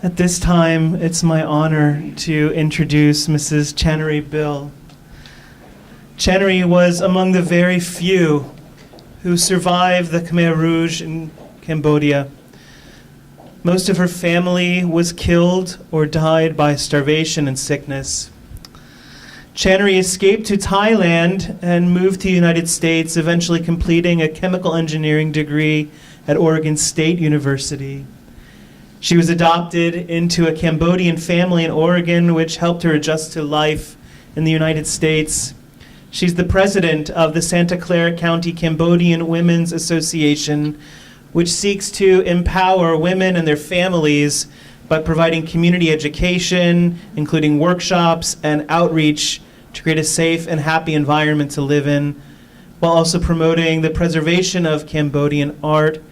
At this time, it's my honor to introduce Mrs. Channary Bill. Channary was among the very few who survived the Khmer Rouge in Cambodia. Most of her family was killed or died by starvation and sickness. Channary escaped to Thailand and moved to the United States, eventually completing a chemical engineering degree at Oregon State University. She was adopted into a Cambodian family in Oregon, which helped her adjust to life in the United States. She's the president of the Santa Clara County Cambodian Women's Association, which seeks to empower women and their families by providing community education, including workshops and outreach to create a safe and happy environment to live in, while also promoting the preservation of Cambodian art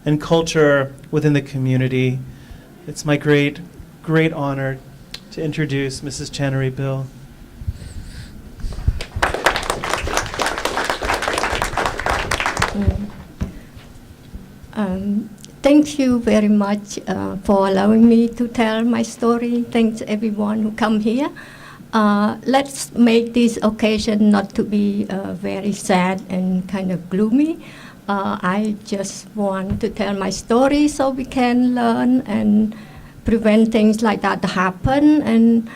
and culture within the community. It's my great honor to introduce Mrs. Channary Bill. Thank you very much for allowing me to tell my story. Thanks everyone who come here. Let's make this occasion not to be very sad and kind of gloomy. I just want to tell my story so we can learn and prevent things like that to happen. And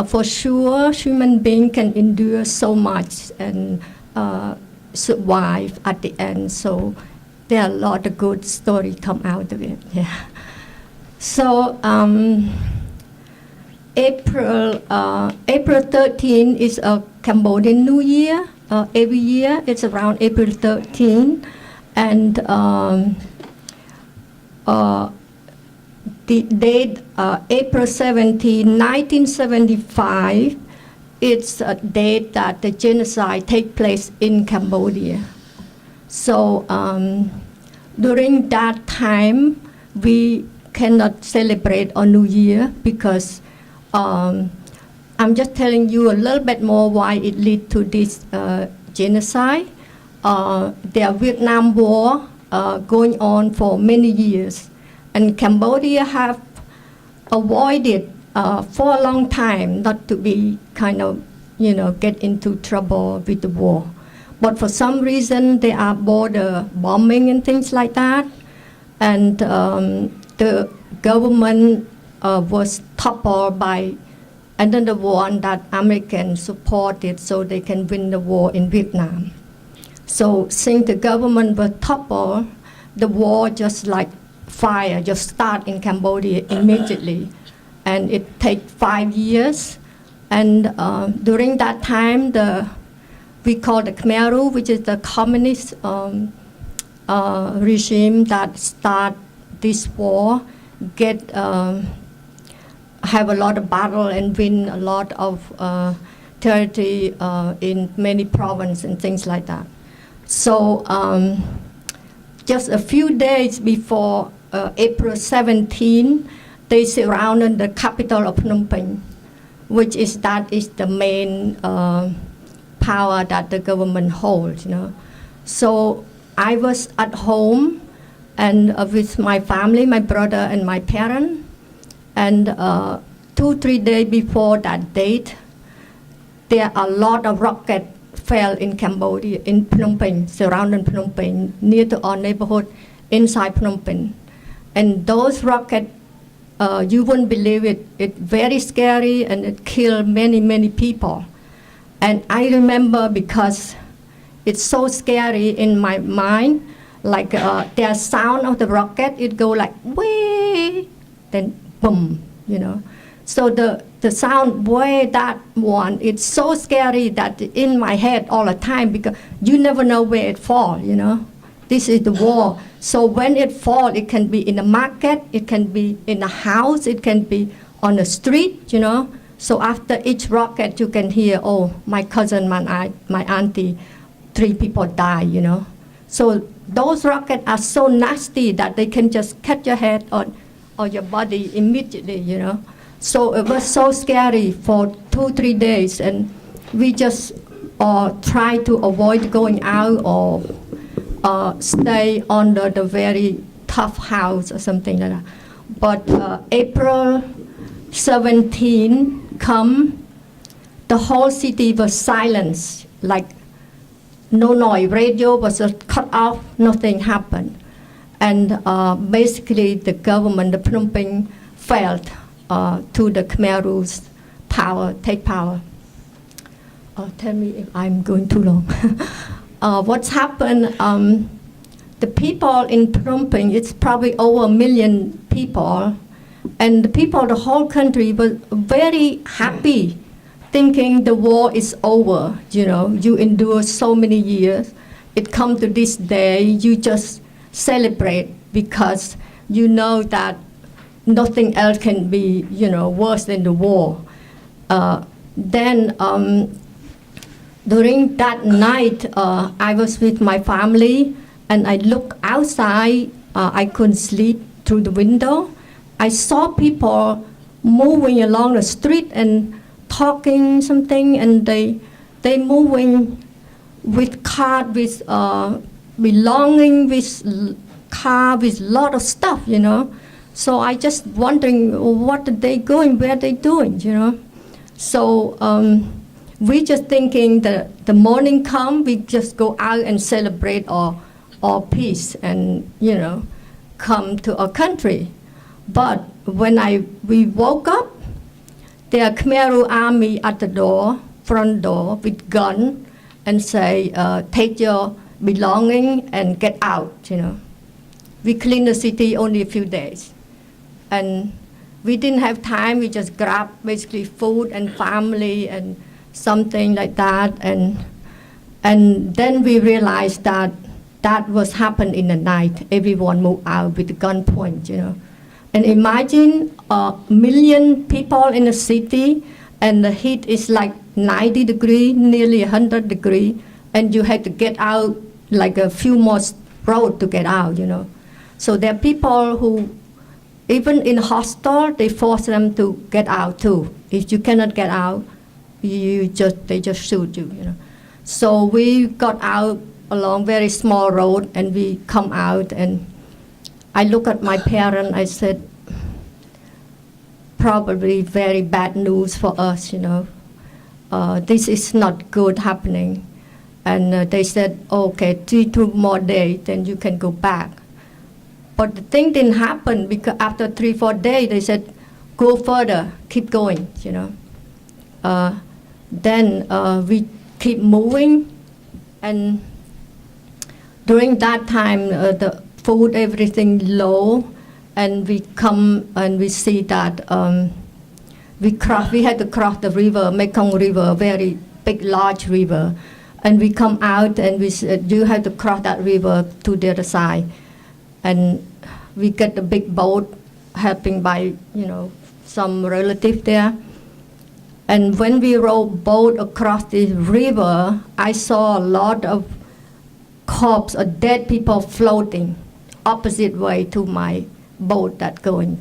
for sure, human being can endure so much and survive at the end. So there are a lot of good stories come out of it. Yeah. So April 13 is a Cambodian New Year. Every year it's around April 13. And the date, April 17, 1975, it's a date that the genocide take place in Cambodia. So during that time, we cannot celebrate a New Year because I'm just telling you a little bit more why it led to this genocide. The Vietnam War going on for many years, and Cambodia have avoided for a long time not to be kind of, get into trouble with the war. But for some reason, there are border bombing and things like that, and the government was toppled by another one that Americans supported so they can win the war in Vietnam. So since the government was toppled, the war just like fire, just start in Cambodia immediately. And it takes 5 years. And during that time, we call the Khmer Rouge, which is the communist regime that start this war, have a lot of battle and win a lot of territory in many provinces and things like that. So just a few days before April 17, they surrounded the capital of Phnom Penh, which is the main power that the government holds. So I was at home and with my family, my brother and my parents, and 2-3 days before that date, there are a lot of rockets fell in Cambodia, in Phnom Penh, surrounding Phnom Penh, near to our neighborhood, inside Phnom Penh. And those rockets, you wouldn't believe it, it's very scary and it killed many, many people. And I remember because it's so scary in my mind, like the sound of the rocket, it go like, way, then boom, So the sound way that one, it's so scary that in my head all the time because you never know where it falls, This is the war. So when it falls, it can be in a market, it can be in a house, it can be on the street, So after each rocket, you can hear, oh, my cousin, my auntie, 3 people die, So those rockets are so nasty that they can just cut your head or your body immediately, So it was so scary for 2-3 days, and we just try to avoid going out or stay under the very tough house or something like that. But April 17 come, the whole city was silence, like no noise. Radio was cut off, nothing happened. And basically the government, the Phnom Penh, failed to the Khmer Rouge take power. Tell me if I'm going too long. What's happened, the people in Phnom Penh, it's probably over 1 million people, and the people, the whole country was very happy, thinking the war is over. You know, you endure so many years. It come to this day, you just celebrate because you know that nothing else can be, worse than the war. Then during that night, I was with my family, and I looked outside. I couldn't sleep through the window. I saw people moving along the street and talking something, and they moving with cart, with belonging, with car, with lot of stuff, So I just wondering what are they going, where they doing, So we just thinking that the morning come, we just go out and celebrate our peace and, come to our country. But when we woke up, there are Khmer Rouge army at the door, front door, with gun, and say, take your belonging and get out, We cleaned the city only a few days. And we didn't have time, we just grabbed basically food and family and something like that. And then we realized that was happened in the night. Everyone moved out with the gunpoint, And imagine 1 million people in a city, and the heat is like 90 degrees, nearly 100 degrees, and you had to get out like a few more roads to get out, So there are people who, even in hostel, they force them to get out too. If you cannot get out, they just shoot you, So we got out along very small road, and we come out, and I look at my parents, I said, probably very bad news for us, This is not good happening. And they said, okay, 2 more days, then you can go back. But the thing didn't happen, because after 3-4 days, they said, go further, keep going, Then we keep moving, and during that time, the food, everything low, and we come and we see that we had to cross the river, Mekong River, very big, large river, and we come out and we said, you have to cross that river to the other side, and we get a big boat, helping by some relative there, and when we rowed boat across the river, I saw a lot of corpse or dead people floating opposite way to my boat that going,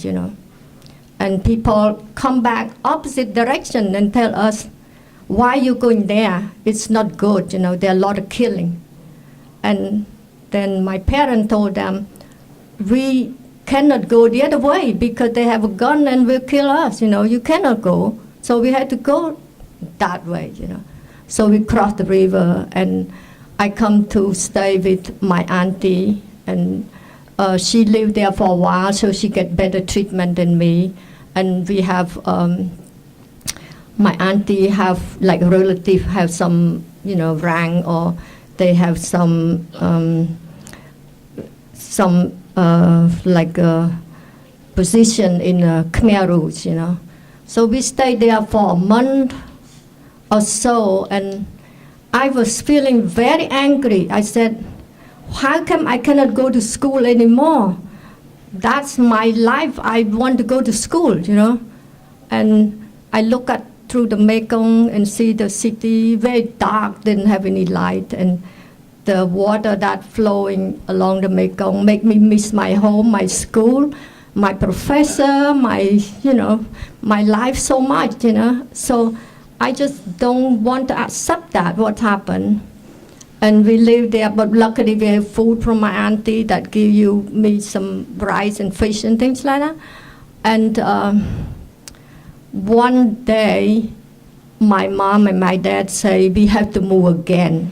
And people come back opposite direction and tell us, why you going there? It's not good, there are a lot of killing. And then my parents told them, we cannot go the other way because they have a gun and will kill us, you cannot go. So we had to go that way, So we crossed the river, and I come to stay with my auntie, and she lived there for a while, so she get better treatment than me. And we have, my auntie have, like relative have some, rank, or they have some position in Khmer Rouge, So we stayed there for a month or so, and I was feeling very angry. I said, how come I cannot go to school anymore? That's my life. I want to go to school, And I look at through the Mekong and see the city very dark, didn't have any light, and the water that flowing along the Mekong make me miss my home, my school, my professor, my life so much, So I just don't want to accept that what happened. And we live there, but luckily we have food from my auntie that give me some rice and fish and things like that. And one day, my mom and my dad say, we have to move again.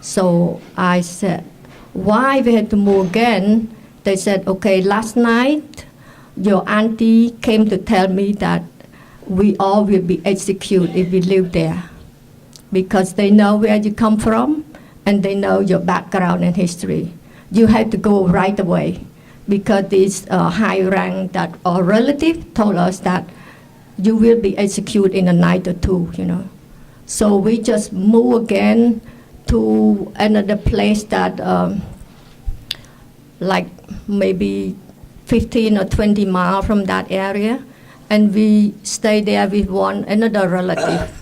So I said, why we have to move again? They said, okay, last night, your auntie came to tell me that we all will be executed if we live there. Because they know where you come from, and they know your background and history. You have to go right away, because this high rank that our relative told us that you will be executed in a night or two, you know. So we just move again to another place that like maybe 15 or 20 miles from that area, and we stay there with another relative.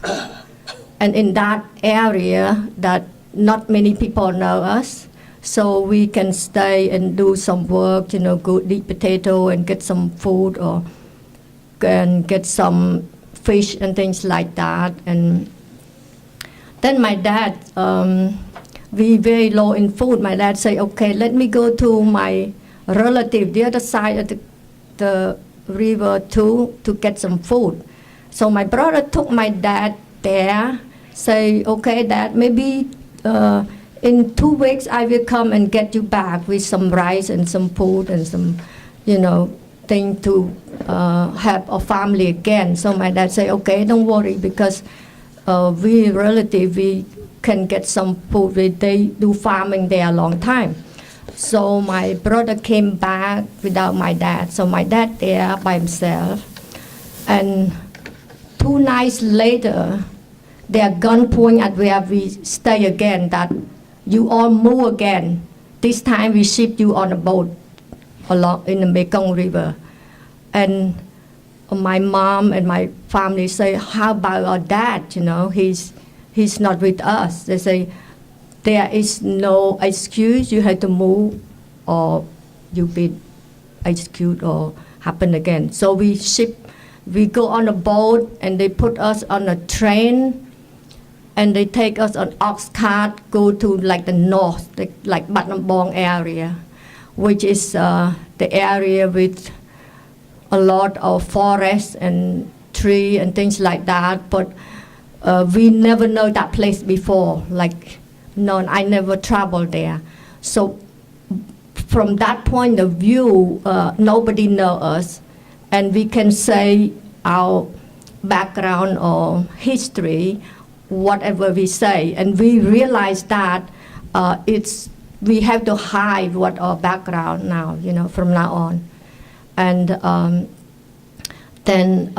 And in that area that not many people know us, so we can stay and do some work, you know, go eat potato and get some food, or and get some fish and things like that. And then my dad, we very low in food. My dad say, okay, let me go to my relative the other side of the river to get some food. So my brother took my dad there, say, okay, Dad, maybe in 2 weeks I will come and get you back with some rice and some food and some, you know, thing to have a family again. So my dad say, okay, don't worry, because we relative, we can get some food. They do farming there a long time. So my brother came back without my dad. So my dad there by himself. And 2 nights later, their gun pointing at where we stay again, that you all move again. This time we ship you on a boat along in the Mekong River. And my mom and my family say, how about our dad? You know, he's not with us. They say, there is no excuse, you have to move or you be executed or happen again. So we go on a boat, and they put us on a train, and they take us on ox cart, go to like the north, like Battambang area, which is the area with a lot of forest and tree and things like that. But we never know that place before. Like, no, I never traveled there. So from that point of view, nobody knows us, and we can say our background or history, whatever we say, and we realize that we have to hide what our background now, you know, from now on. And then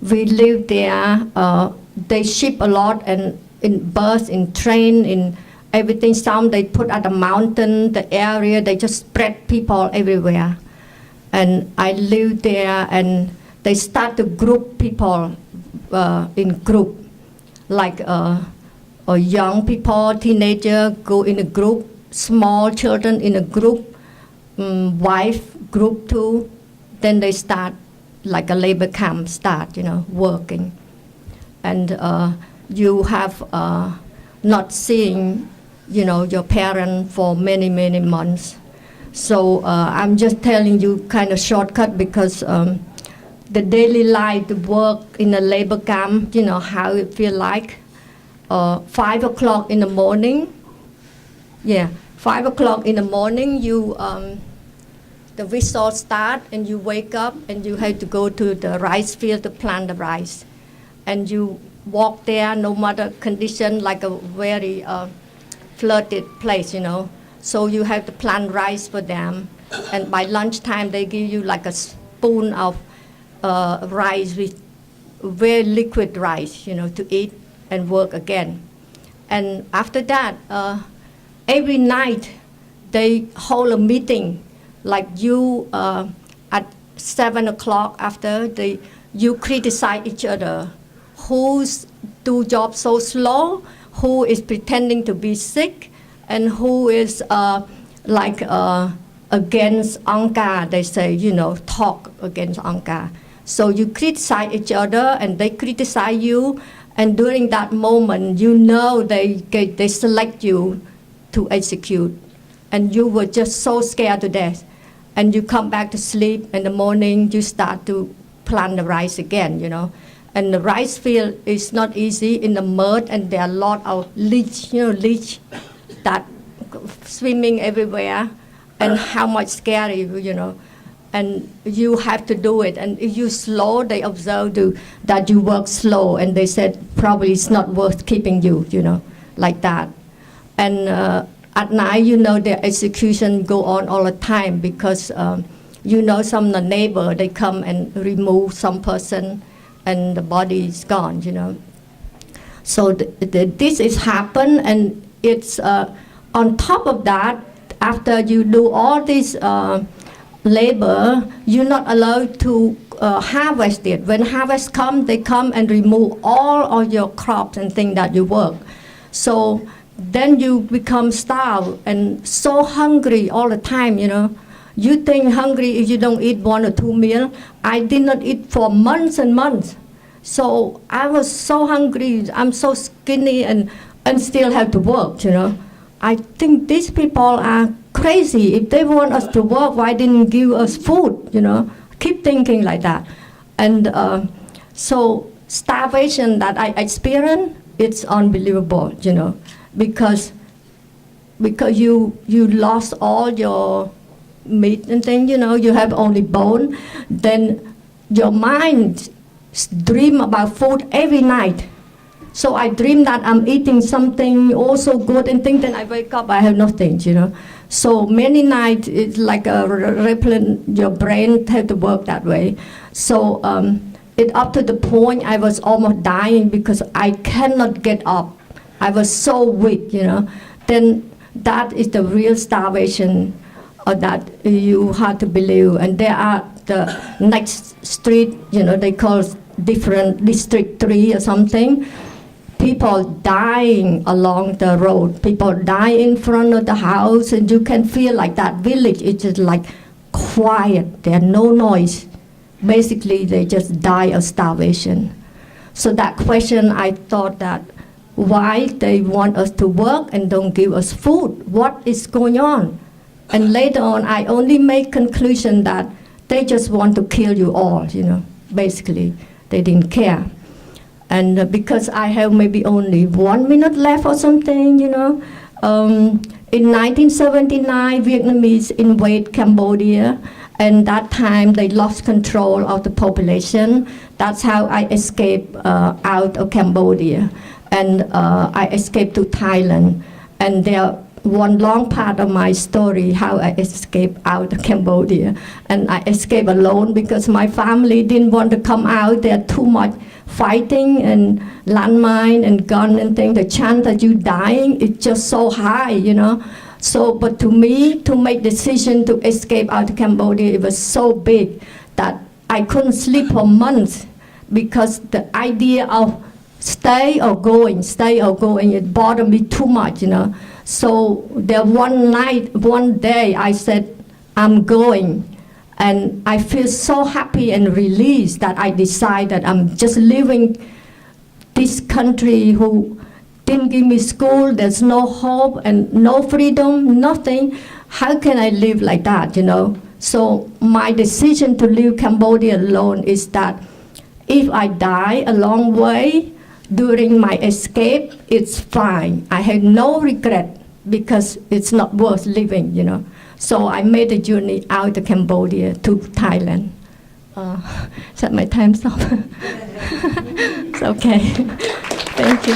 we live there. They ship a lot, and in bus, in train, in everything. Some they put at the mountain, the area, they just spread people everywhere. And I live there, and they start to group people in group, like young people, teenager go in a group, small children in a group, wife group too. Then they start like a labor camp start, you know, working. And you have not seen, you know, your parent for many, many months. So I'm just telling you kind of shortcut, because the daily life, the work in a labor camp, you know, how it feel like. 5 o'clock in the morning, 5 o'clock in the morning, the whistle start, and you wake up, and you have to go to the rice field to plant the rice. And you walk there, no matter condition, like a very flooded place, you know. So you have to plant rice for them. And by lunchtime, they give you like a spoon of rice, with very liquid rice, you know, to eat and work again. And after that, every night they hold a meeting, like you at 7 o'clock after, you criticize each other. Who's do job so slow, who is pretending to be sick, and who is against Angkar, they say, you know, talk against Angkar. So you criticize each other, and they criticize you, And during that moment, you know they select you to execute. And you were just so scared to death. And you come back to sleep. In the morning, you start to plant the rice again, you know. And the rice field is not easy in the mud, and there are a lot of leech, leech that swimming everywhere, and how much scary, you know. And you have to do it. And if you slow, they observe that you work slow, and they said probably it's not worth keeping you, you know, like that. And at night, you know, the execution go on all the time because, you know, some of the neighbor, they come and remove some person and the body is gone, you know. So this is happen, and it's on top of that, after you do all this labor, you're not allowed to harvest it. When harvest come, they come and remove all of your crops and things that you work. So then you become starved and so hungry all the time, you know. You think hungry if you don't eat 1 or 2 meals. I did not eat for months and months. So I was so hungry, I'm so skinny and still have to work, you know. I think these people are crazy. If they want us to work, why didn't give us food, you know? Keep thinking like that. And so starvation that I experienced, it's unbelievable, you know, because you lost all your meat and thing, you know, you have only bone, then your mind dream about food every night. So I dream that I'm eating something also good and think, then I wake up, I have nothing, you know. So many nights, it's like a repellent, your brain have to work that way. So it up to the point I was almost dying because I cannot get up. I was so weak, you know. Then that is the real starvation that you have to believe. And there are the next street, you know, they call different District 3 or something. People dying along the road. People die in front of the house, and you can feel like that village is just like quiet. There's no noise. Basically, they just die of starvation. So that question, I thought that why they want us to work and don't give us food? What is going on? And later on, I only make conclusion that they just want to kill you all, you know. Basically, they didn't care. And because I have maybe only 1 minute left or something, you know. In 1979, Vietnamese invade Cambodia, and that time they lost control of the population. That's how I escaped out of Cambodia. And I escaped to Thailand. And there one long part of my story, how I escaped out of Cambodia. And I escaped alone because my family didn't want to come out. There too much fighting and landmine and gun and things. The chance that you dying is just so high, you know. So, but to me, to make decision to escape out of Cambodia, it was so big that I couldn't sleep for months because the idea of stay or going, it bothered me too much, you know. So there one day I said, I'm going. And I feel so happy and released that I decided that I'm just leaving this country who didn't give me school, there's no hope and no freedom, nothing. How can I live like that, you know? So my decision to leave Cambodia alone is that if I die a long way during my escape, it's fine. I have no regret because it's not worth living, you know. So I made a journey out of Cambodia to Thailand. Is that my time's up? It's okay. Thank you.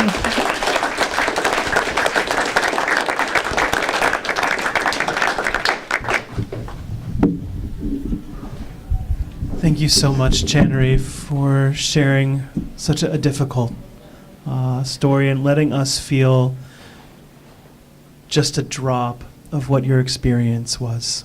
Thank you so much, Channary, for sharing such a difficult story and letting us feel just a drop of what your experience was.